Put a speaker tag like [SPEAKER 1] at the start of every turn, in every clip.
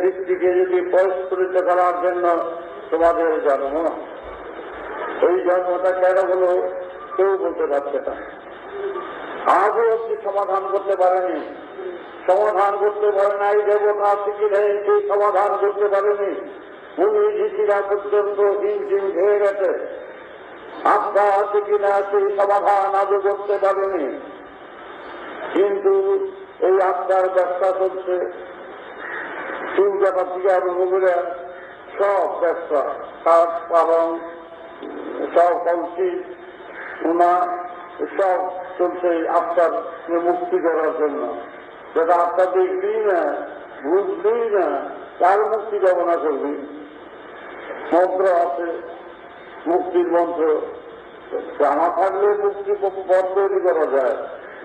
[SPEAKER 1] দিকটিকে যদি পরিস্ফুটিত করার জন্য তোমাদের জন্ম, এই জন্মটা কেন হলো কেউ বলতে পারছে না। আজও অব্দি সমাধান করতে পারেনি, সমাধান করতে পারে নাই দেবতা শিখিলেন, সেই সমাধান করতে পারেনি। মুনি ঋষিরা পর্যন্ত হিমশিম খেয়ে গেছে, আত্মা আছে কিনা সেই সমাধান আজও করতে পারেনি। কিন্তু এই আত্মার ব্যবসা চলছে, চুলকাটা থেকে আরম্ভ করে সব ব্যবসা, খাট পালং, সব কলসি উনা সব চলছে আত্মার মুক্তি করার জন্য। যেটা আত্মা দেখবি না, বুঝবি না, তার মুক্তি কামনা করবি। মন্ত্র আছে, মুক্তির মন্ত্র, জানা থাকলে মুক্তি পথ তৈরি করা যায়,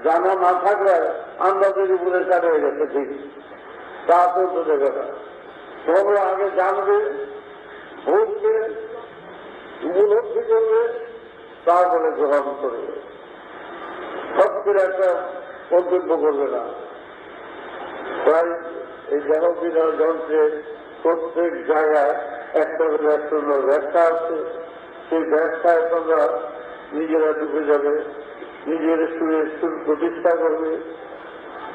[SPEAKER 1] জানা না থাকলে আন্দাজের উপরে চালিয়ে গেছে ঠিক, তা চলতে দেবে না। তোমরা আগে জানবে, বুঝবে, উপলব্ধি করবে, তারপরে গ্রহণ করবে, সত্যের একটা মন্তব্য করবে না। তাই এই জনপ্রিয় যন্ত্রের প্রত্যেক জায়গায় একটা ব্যাখ্যা আছে, সেই ব্যাখ্যায় তোমরা নিজেরা ঢুকে যাবে, নিজের সুরের সুর প্রতিষ্ঠা করবে।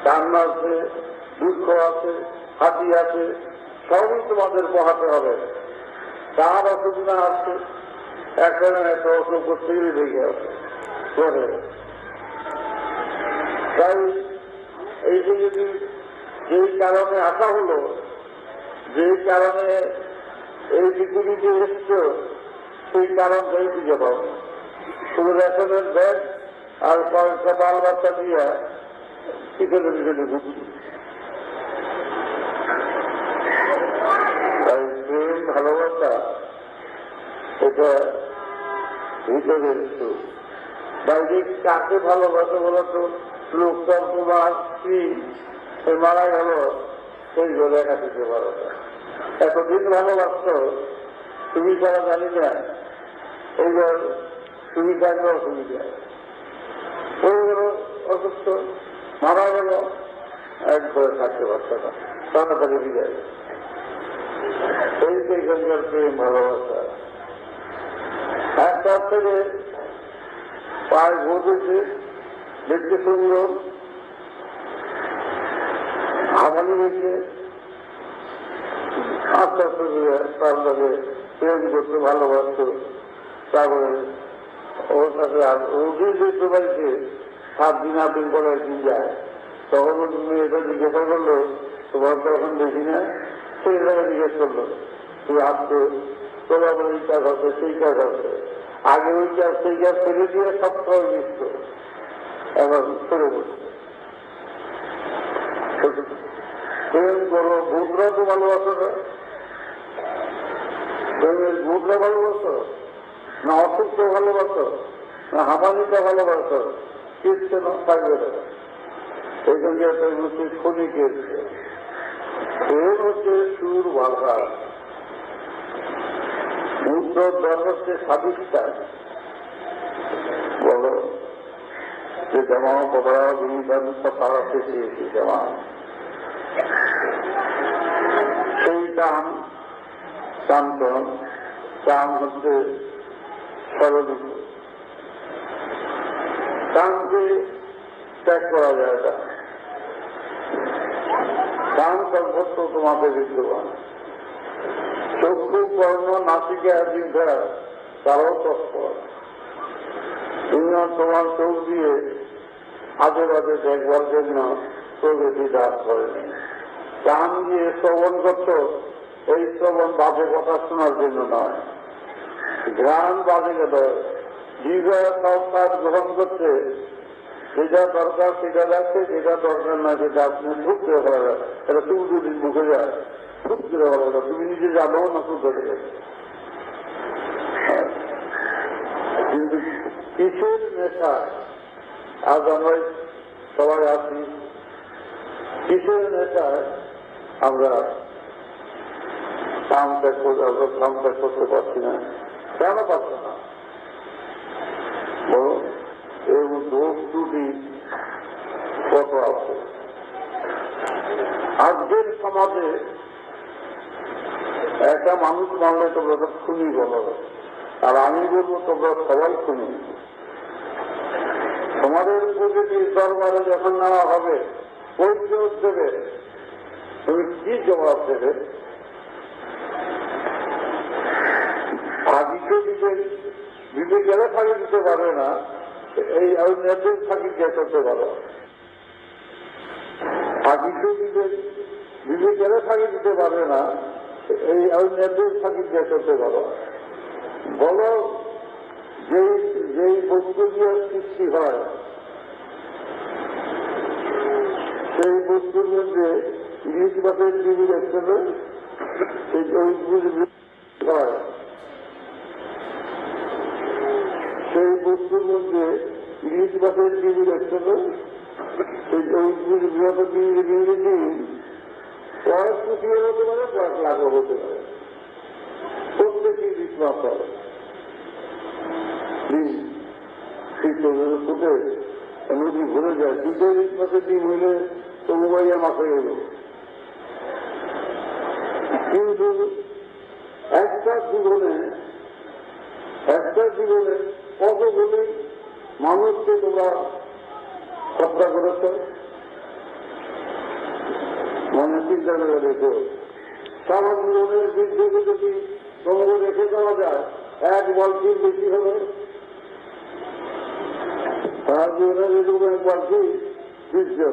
[SPEAKER 1] কান্না আছে, দুঃখ আছে, হাতি আছে, সবই তোমাদের পোহাতে হবে। তার অসুবিধা আছে, একটা না একটা অসুখ করতেই লেগে আছে। তাই এই যে যদি যেই কারণে আসা হলো, যেই কারণে এই পৃথিবীতে এসছ, সেই কারণটাই খুঁজে পাবো। শুধু রেশনের ব্যাগ আর কয়েকটা বাল বাচ্চা দিয়ে পিছনে পিছনে ঘুরছি। তাই প্রেম ভালোবাসা এটা ভিতরে এসছো। বাইরে কাকে ভালোবাসে বলতো, লোকটা তোমার স্ত্রী মারা গেল, সেই জন্য একা দিতে পারো না। এতদিন ভালোবাসত, তুমি যারা জানি না, এইবার তুমি থাকবে অসুবিধা, হয়ে গেল অসুস্থ, মারা গেল, একবারে থাকতে পারত না, তাড়াতাড়ি বিদায়। এই যে এখানকার প্রেম ভালোবাসা। একটা থেকে পায়ে ঘটেছে, দেখতে সুন্দর, হামানি হয়েছে, আস্তে আস্তে তার সাথে প্রেম করতে ভালোবাসত। তারপরে ওর সাথে ওকে যেতে পারছে 7 দিন 8 দিন পরে একদিন যায়, তখন মেয়েটা জিজ্ঞাসা করলো, তোমার তো এখন দেখি না, সেই জায়গায় জিজ্ঞেস করলো, তুই আসতো, তোরা বলে এই কাজ হচ্ছে, সেই কাজ হচ্ছে। আগে ওই কাজ সেই কাজ ফেলে দিয়ে সপ্তাহ মিশত, এখন সরে বসছে। প্রেম করো, ভূতরা তো ভালোবাসো না, প্রেমের ভূতরা ভালোবাসো না, অসুখটা ভালোবাসো না, হামানিটা ভালোবাসো, কিচ্ছে না থাকবে না। এইখানে একটা হচ্ছে ক্ষণিকের প্রেম হচ্ছে সুর ভাষা, বুদ্ধ দর হচ্ছে সাবিষ্টা। বলো যে যেমন কথা বিনিতা পাড়াতে চেয়েছি, যেমন সেই টান কান্তন, টান হচ্ছে সরলিত, টানকে ত্যাগ করা যায় না। টান সর্বত্র তোমাকে বিদ্যমান, চক্ষু কর্ণ নাসিকা জিহ্বা তারাও তৎপর। তুমি তোমার চোখ দিয়ে আজে বাজে দেখবার জন্য প্রগতি দাস করেনি। কান দিয়ে শ্রবণ করত, এই শ্রবণ বাজে কথা শোনার জন্য নয়, ঘ্রাণ বাজে গেল, জিহ্বা সংস্কার গ্রহণ করতে, যেটা দরকার সেটা লাগছে, যেটা দরকার না সেটা আপনি ঢুক করে করা যায়। এটা তুমি দুদিন মুখে যায়, ঢুক করে করা যায়, তুমি নিজে জানো না খুব ধরে গেছে। কিন্তু কিসের নেশা আজ আমরা সবাই আছি, কিসের নেশায় আমরা কাম ত্যাগ করতে পারছি না? কেন পারছি না বলো? এই দোষ ত্রুটি কত আছে আজকের সমাজে? একটা মানুষ মানলে তোমরা তো খুনি বলো, আর আমি বলবো তোমরা সবাই খুনি। তোমাদের প্রকৃতির দরবারে যখন নেওয়া হবে পরিচয় দেবে, তুমি কি জবাব দেবে? ফাঁকিকে বিবেকেরা ফাঁকি দিতে পারবে না, এই নির্দেশ ফাঁকি কে করতে পারো? ফাঁকিকে বিবেকেরা ফাঁকি দিতে পারবে না, এই নির্দেশ ফাঁকি কে করতে পারো? বলো, যেই বস্তু দিয়ে সৃষ্টি হয় সেই বস্তুর মধ্যে ইলিশ মাছের ডিবি দেখতে সেই হয়, সেই বস্তুর মধ্যে ইলিশ মাছের ডিবি দেখতে সেই বৃহৎ ডিম কয়েক কোটিও হতে পারে, কয়েক লাখও হতে পারে, প্রত্যেকই ইলিশ মাছ হয়। ফুটে নদী ভরে যায়, দুটো ইলিশ মাছের ডিম হইলে তবু বাইয়া মাছ হয়ে গেল। কিন্তু একটা জীবনে কতগুলি মানুষকে তোমরা হত্যা করেছ, মনে চিন্তা করে দেখো। সারা জীবনের বৃদ্ধিকে যদি তোমাকে রেখে দেওয়া যায়, এক বলটির বেশি হবে। সারা জীবনের এরকম এক বলটি বৃদ্ধি,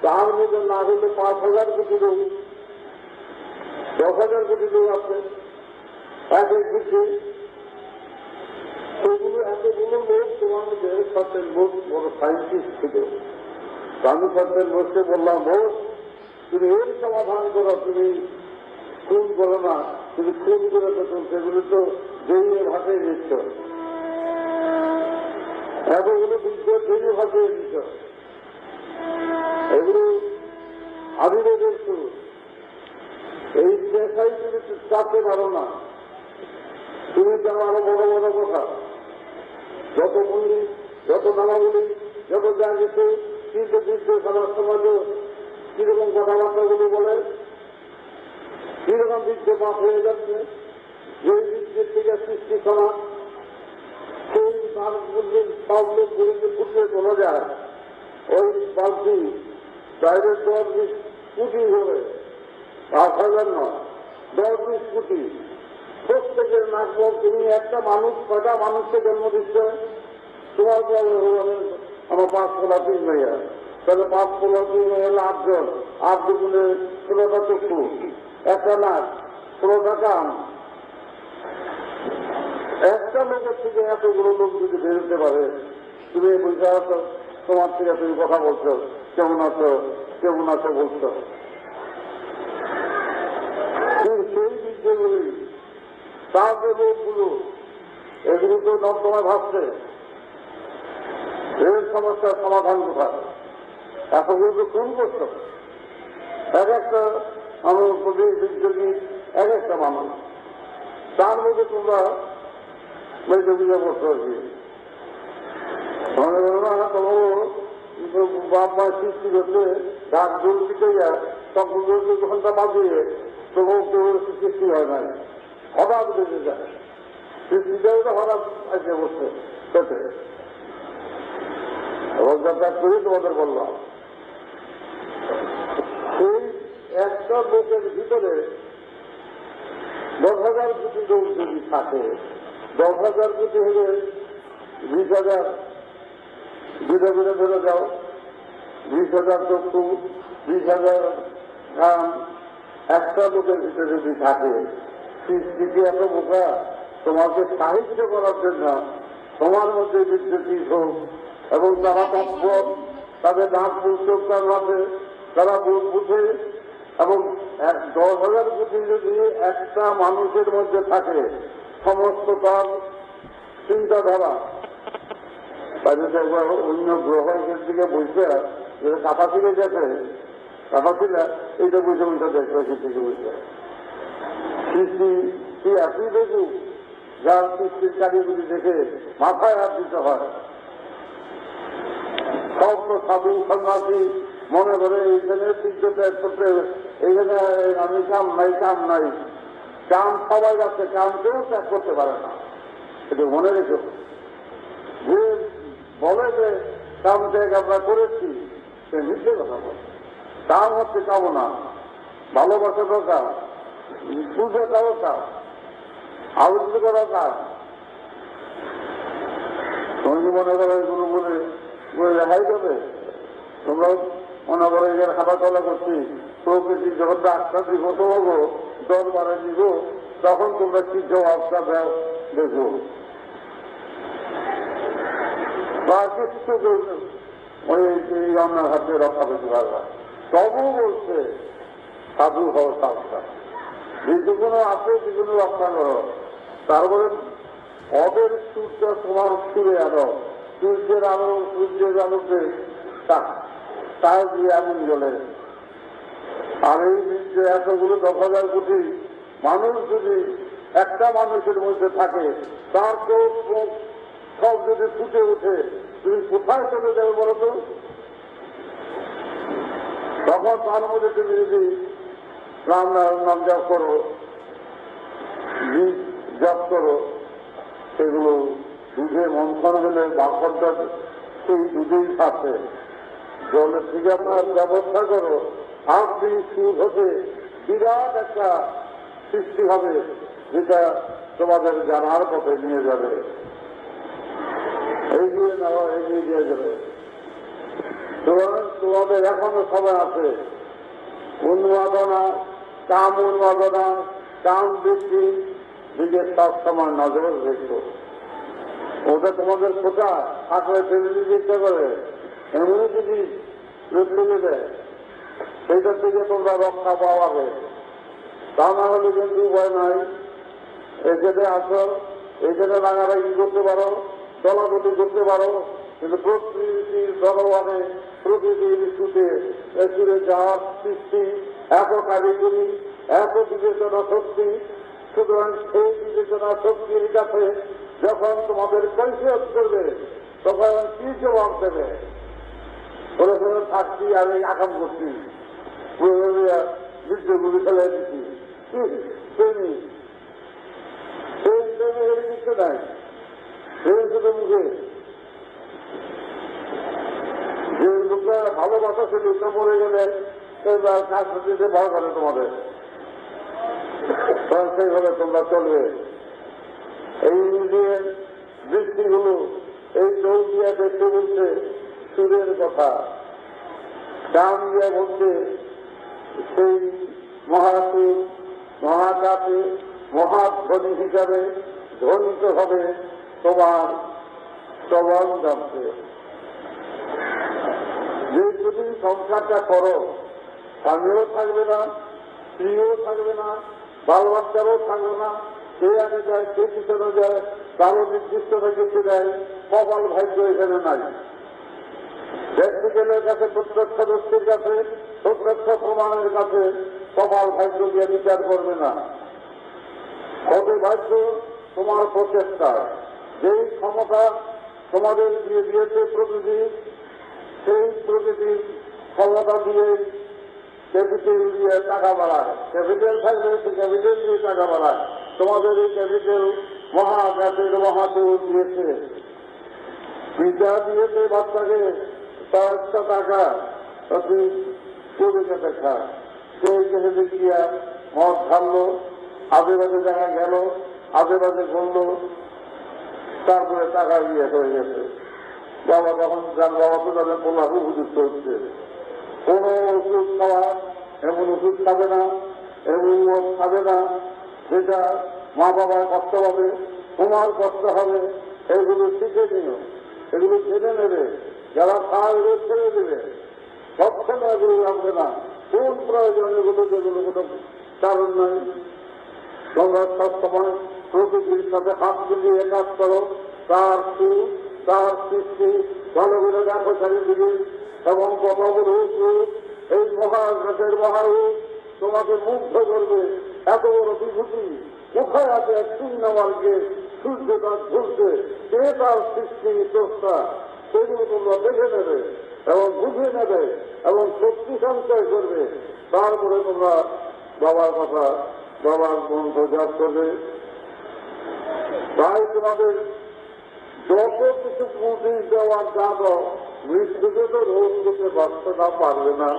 [SPEAKER 1] তার মধ্যে না হলে 5,000 কোটি লোক, 10,000 কোটি লোক আছে এক এক বৃদ্ধি। সেগুলো এতগুলো লোক তোমার মধ্যে সত্যের লোক বড় সায়েন্টিস্ট ছিল। আমি সত্যের লোককে বললাম, বোস তুমি এর সমাধান করো, তুমি খুন করো না, তুমি খুন করে তখন সেগুলো তো জড়িয়ে ভাষায় দিচ্ছ, এতগুলো বৃদ্ধ জড়িয়ে ভাষায় দিচ্ছ, এগুলো আবির্ভাবের শুরু। এই পেশায় তুমি চাপতে পারো না, তুমি জানো আরো বড় বড় কথা, যত মন্দির, যত নামাগুলি, যত যা কিছু কিন্তু বৃদ্ধ সমাজ সমাজে কিরকম কথাবার্তাগুলি বলে, কিরকম বৃদ্ধ পাপ হয়ে যাচ্ছে। যে বৃদ্ধের থেকে সৃষ্টি করা সেই মানুষগুলির সব লোকগুলিকে ফুটে তোলা যায়, ওই বালতি বাইরে 10-20 কোটি হবে, 5,000 নয়, 10-20 কোটি। প্রত্যেকের নাকবর তুমি একটা মানুষ, কয়টা মানুষকে জন্ম দিচ্ছে? তোমার আমার 5-3 মেয়া, তাহলে 5-3 মেয়ে হলো 8 জন, 8 দুগুণে 16টা চক্ষু, একটা নাক, 16টা কান। একটা লোকের থেকে এতগুলো লোক যদি বেরোতে পারে, তুমি বুঝতে পারছো তোমার থেকে তুমি কথা বলছো, কেমন আছো কেমন আছো বলছো। সেই বিদ্যাগুলি তার যে লোকগুলো এগুলো তো নর্দমায় ভাবছে, এই সমস্যার সমাধান কোথায়? এতগুলো তো খুন করছো, এক একটা মানুষ বিদ্যোগী, এক একটা মানুষ, তার মধ্যে তোমরা বুঝে বসতে পারছি। মনে করো না তোমার বাপ মা সৃষ্টি করতে রাত দূর দিতে যায়, তখন 2 ঘন্টা বাজিয়ে তবু কেউ সৃষ্টি হয় না, হঠাৎ বেঁচে যায়। সৃষ্টিটাই তো হঠাৎ এসে বসছে পেটে। এবং যাত্রা করি তোমাদের বললাম, সেই একটা লোকের ভিতরে 10,000 কোটি লোক যদি থাকে, 10,000 কোটি হলে 20,000 বিধে বিধে ধরে যাও, 20,000 চক্ষু, 20,000 গান একটা লোকের ভিতরে যদি থাকে, সৃষ্টিকে এত বোকা তোমাকে সাহিত্য করার জন্য তোমার মধ্যে বিদ্যুৎ হোক, এবং তারা তৎপর, তাদের নাক চোখ তার মাঝে তারা বুঝে, এবং 10,000 কোটি যদি একটা মানুষের মধ্যে থাকে, সমস্ত তার চিন্তাধারা অন্য গ্রহের দিকে বইছে, যেটা কাটা ছিলে গেছে, কাটা ছিল এইটা বুঝে বুঝে দেখবে, সেদিকে বুঝবে সৃষ্টি কি একই দেখু, যার সৃষ্টির কারিগুলি দেখে মাথায় হাত দিতে হয়। সব তো সাধু সন্ন্যাসী মনে করে এইখানে বিদ্যুৎ করতে, এইখানে আমি কাম নাই কাম সবাই আছে, কাম কেউ ত্যাগ করতে পারে না। এটা মনে রেখো। যে বলে যে কাম ত্যাগ আমরা করেছি, সে মিথ্যে কথা বলে। কাম হচ্ছে কামনা, ভালোবাসারও কাম, পূজাটাও কাম, আলোচনা করাও কাম। তুমি মনে করো এগুলো বলে রেহাই দেবে? তোমরা মনে করো এর হাঁটা চলা করছি, প্রকৃতি যখন রাস্তা দিব তোমাকে দরবারে দিব, তখন তোমরা কি জবাবটা দাও দেখো। বা কিছু ওই অন্যের হাতে রক্ষা পেতে পারবা। তবু বলছে সাধু হও সাবধান, যেগুলো আছে সেগুলো রক্ষা করো। তারপরে অদের সুরটা তোমার সুরে আনো, সূর্যের আলো, সূর্যের আলোতে তার দিয়ে আগুন জ্বলে। আর এই যে এতগুলো 10,000 কোটি মানুষ যদি একটা মানুষের মধ্যে থাকে, তার চোখ মুখ সব যদি ফুটে ওঠে, তুমি কোথায় চলে যাবে বলো তো? তখন তার মধ্যে তুমি যদি নাম জপ করো, বীজ জপ করো, সেগুলো দুধে মন্থন হলে বাকরটা সেই দুধেই থাকে। জলের থেকে আপনার ব্যবস্থা করো, আপনি সুদ হতে বিরাট একটা সৃষ্টি হবে, যেটা তোমাদের জানার পথে নিয়ে যাবে, এগিয়ে নেওয়া, এগিয়ে দিয়ে যাবে। তোমাদের এখনো সময় আছে। উন্মাদনা, কাম উন্মাদনা, কাম বৃদ্ধি দিকে সবসময় নজর রেখো। ওটা তোমাদের কোথা থাকলে ফেলে দিতে ইচ্ছা করে, এমনি যদি ফেলে দেয়, সেইটার থেকে তোমরা রক্ষা পাওয়াবে। তা না হলে কিন্তু উপায় নাই। এখানে আসো, এখানে রাঙারাগি করতে পারো, দলাদলি করতে পারো, কিন্তু প্রকৃতির জনগণে, প্রকৃতির সুতে সুরে যাওয়ার সৃষ্টি, এত কারিগরি, এত বিবেচনা শক্তি। সুতরাং সেই বিবেচনা শক্তির কাছে যখন তোমাদের কৈফিয়ত করবে, তখন কি জবাব দেবে? বলে থাকছি আর এই আকাম করছি, বিদ্যুৎগুলি ফেলে দিচ্ছি, প্রেমী সেই প্রেমী এর কিছু নাই, প্রেম শুধু মুখে। যে লোকরা ভালোবাসা সে লোকটা মরে গেলে কাজ দিতে ভয় করে তোমাদের, তখন সেইভাবে তোমরা চলবে। এই যে দৃষ্টিগুলো, এই চোখ দিয়ে দেখতে বলছে সুরের কথা, কান দিয়ে বলছে সেই মহাসুর, মহাকাশে মহাধ্বনি হিসাবে ধ্বনিত হবে তোমার শ্রবণ যন্ত্রে। যে যদি সংসারটা করো, স্বামীও থাকবে না, স্ত্রীও থাকবে না, বাল বাচ্চারও থাকবে না, কে আগে যায়, কে পিছনে যায়, কারো নির্দিষ্ট কিছু দেয়, কপাল ভাগ্য এখানে নাই। ব্যক্তিগেলের কাছে, প্রত্যক্ষদর্শীর কাছে, প্রত্যক্ষ প্রমাণের কাছে কপাল ভাগ্য দিয়ে বিচার করবে না। কত ভাগ্য তোমার প্রচেষ্টা, যেই ক্ষমতা তোমাদের দিয়ে দিয়েছে প্রকৃতি, সেই প্রকৃতির ক্ষমতা দিয়ে ক্যাপিটাল দিয়ে টাকা বাড়ায়। ক্যাপিটাল থাকলে সে ক্যাপিটাল দিয়ে টাকা বাড়ায়। তোমাদের এই ক্যাপিটাল মহাকাশের মহাদেব দিয়েছে, বিদ্যা দিয়েছে বাচ্চাকে, তার একটা টাকা তুই চলে যেতে খা। সেই গেলে দেখিয়া মদ ঢাললো, আজে বাজে জায়গায় গেল, আজে বাজে করলো, তারপরে টাকা দিয়ে হয়ে গেছে। বাবা যখন যান, বাবা তো তাদের বললাম উপযুক্ত হচ্ছে। কোন ওষুধ খাওয়া, এমন ওষুধ খাবে না, এমন মদ খাবে না যেটা মা বাবার কষ্ট হবে, তোমার কষ্ট হবে। এগুলো শিখে দিল, এগুলো জেনে নেবে। যারা খায় এগুলো ছেড়ে দেবে, সবসময় এগুলো রাখবে না। কোন প্রয়োজন এগুলো, যেগুলো কোনো কারণ নাই। তোমরা সবসময় প্রকৃতির সাথে হাত মিলিয়ে কাজ করো, তার সুর, তার সৃষ্টি ভালো করে দেখো চারিদিকে, এবং কতগুলো এই মহাকাশের মহারূপ তোমাকে মুগ্ধ করবে। এত বড় বিভূতি কোথায় আছে? এক শূন্যমানকে সূর্যটা ঝুলছে, কে তার সৃষ্টি চেষ্টা, সেগুলো তোমরা দেখে নেবে এবং বুঝে নেবে এবং শক্তি সঞ্চয় করবে। তারপরে তোমরা বাবার কথা বাবার মন্ত্র জপ করবে। তাই তোমাদের যত কিছু পুঁজি দেওয়ার জানো, মৃত্যুকে তো রোধ করতে বাঁচতে না পারবে না।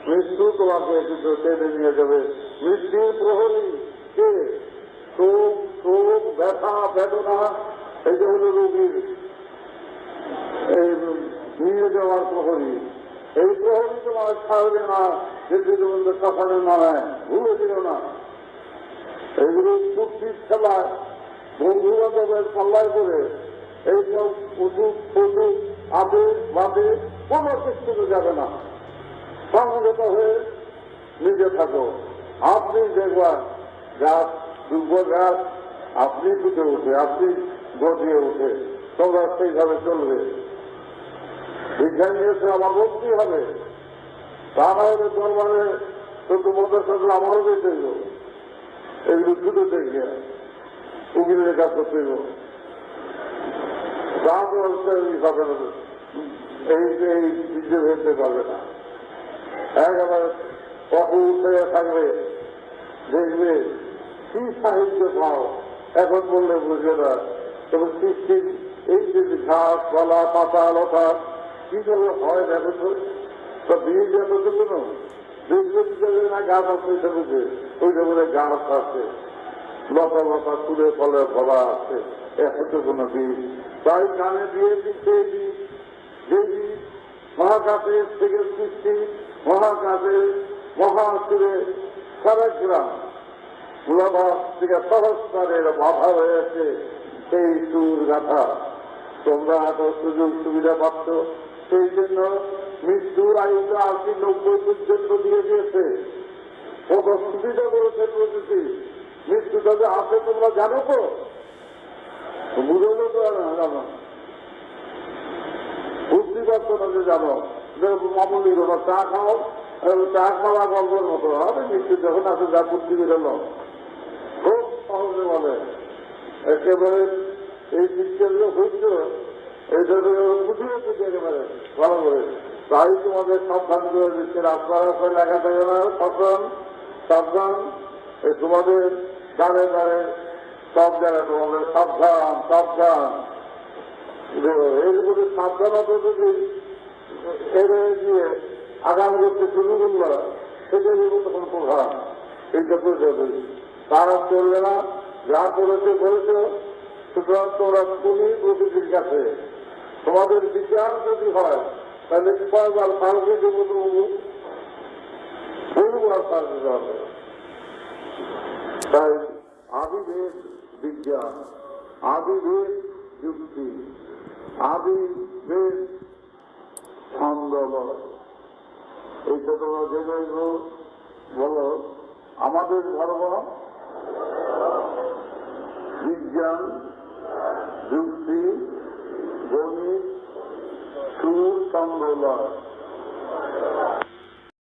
[SPEAKER 1] মৃত্যু তোমাকে কিন্তু টেনে নিয়ে যাবে। মৃত্যুর প্রহরী কে? শোক, শোক, ব্যথা, বেদনা, এই যে হল রোগীর এই নিয়ে যাওয়ার প্রহরী। এই প্রহরী তোমার ছাড়বে না, যদি তোমাদের সফলে না হয়, ভুলে দিল না। এইগুলো কুর্তির খেলায় বন্ধু বান্ধবের পাল্লায় করে এইসব ওষুধ ফসুদ আবেগ বাদে কোনো কিছু যাবে না। সংগত হয়ে নিজে থাকো। আপনি দেখবেন গাছ, দুর্বল গাছ আপনি ফুটে উঠে, আপনি গজিয়ে উঠে, তোমরা সেইভাবে চলবে। বিজ্ঞান নিয়েছে আমার বলতেই হবে, তা না হলে দরবারে তো তোমাদের সাথে আমারও যেতে হইব। এগুলো ছুটে দেখবে উকিলের কাজ করতে হইব। তা বলতে হবে না, এই নিজে ভেবে পারবে না। একেবারে অকুল হয়ে থাকবে, দেখবে কি সাহিত্য পাও এখন বললে বুঝবে না। তবে সৃষ্টির এই যে ঘাস পালা পাতা লতা কি করে হয় দেখো তো, তা দিয়ে যাবে তো কোনো দেখবে বিচারে না গাছ আছে ওইটা বুঝে, ওইটা বলে গাছ আছে, লতা লতা তুলে ফলে ভরা আছে, এত কোনো বীজ। তাই গানে দিয়ে দিচ্ছে বীজ, যে বীজ মহাকাশের থেকে সৃষ্টি, মহাকাশে মহাসুরে সারা গ্রাম গোলাবাস থেকে সহস্রারের বাধা রয়েছে সেই সুর গাথা। তোমরা এত সুযোগ সুবিধা পাচ্ছ, সেই জন্য মৃত্যুর আয়ুটা 80-90 পর্যন্ত দিয়ে দিয়েছে। কত সুবিধা করেছে প্রযুক্তি। মৃত্যুটা যে আছে তোমরা জানো তো, বুঝলো তো জানো, বুঝতে পারছো না যে জানো। মামুলি কোনো চা খাও, চা খাওয়া গল্পের মতো হবে। মৃত্যু যখন আছে যা বুদ্ধি বেরোলো খুব সহজে বলে। একেবারে এই শিক্ষাগুলো হচ্ছে এইটা বুঝিয়েছে একেবারে ভালো করে। তাই তোমাদের সাবধান করে দিচ্ছে, রাস্তায় লেখা থাকে না সাবধান সাবধান। এই তোমাদের দাঁড়ে দাঁড়ে সব জায়গায় তোমাদের সাবধান সাবধান। এইগুলো সাবধানতা যদি এড়ে গিয়ে আগাম করতে শুরু করলো, সেটা তখন প্রধান। এইটা বুঝতে পারি তারা চলবে না, যা করেছে করেছে। সুতরাং তোমরা খুবই প্রকৃতির কাছে তোমাদের বিচার যদি হয় তাহলে কয়বার পারবে দেবো তবু বহুবার পার দিতে হবে। তাই আদিভেদ বিজ্ঞান, আদিভেদ যুক্তি, আদিভেদ ছন্দ এইটা তোমরা জেনে বলো। আমাদের ধর্ম বিজ্ঞান, যুক্তি, গণিত, সুর, ছন্দ লয়।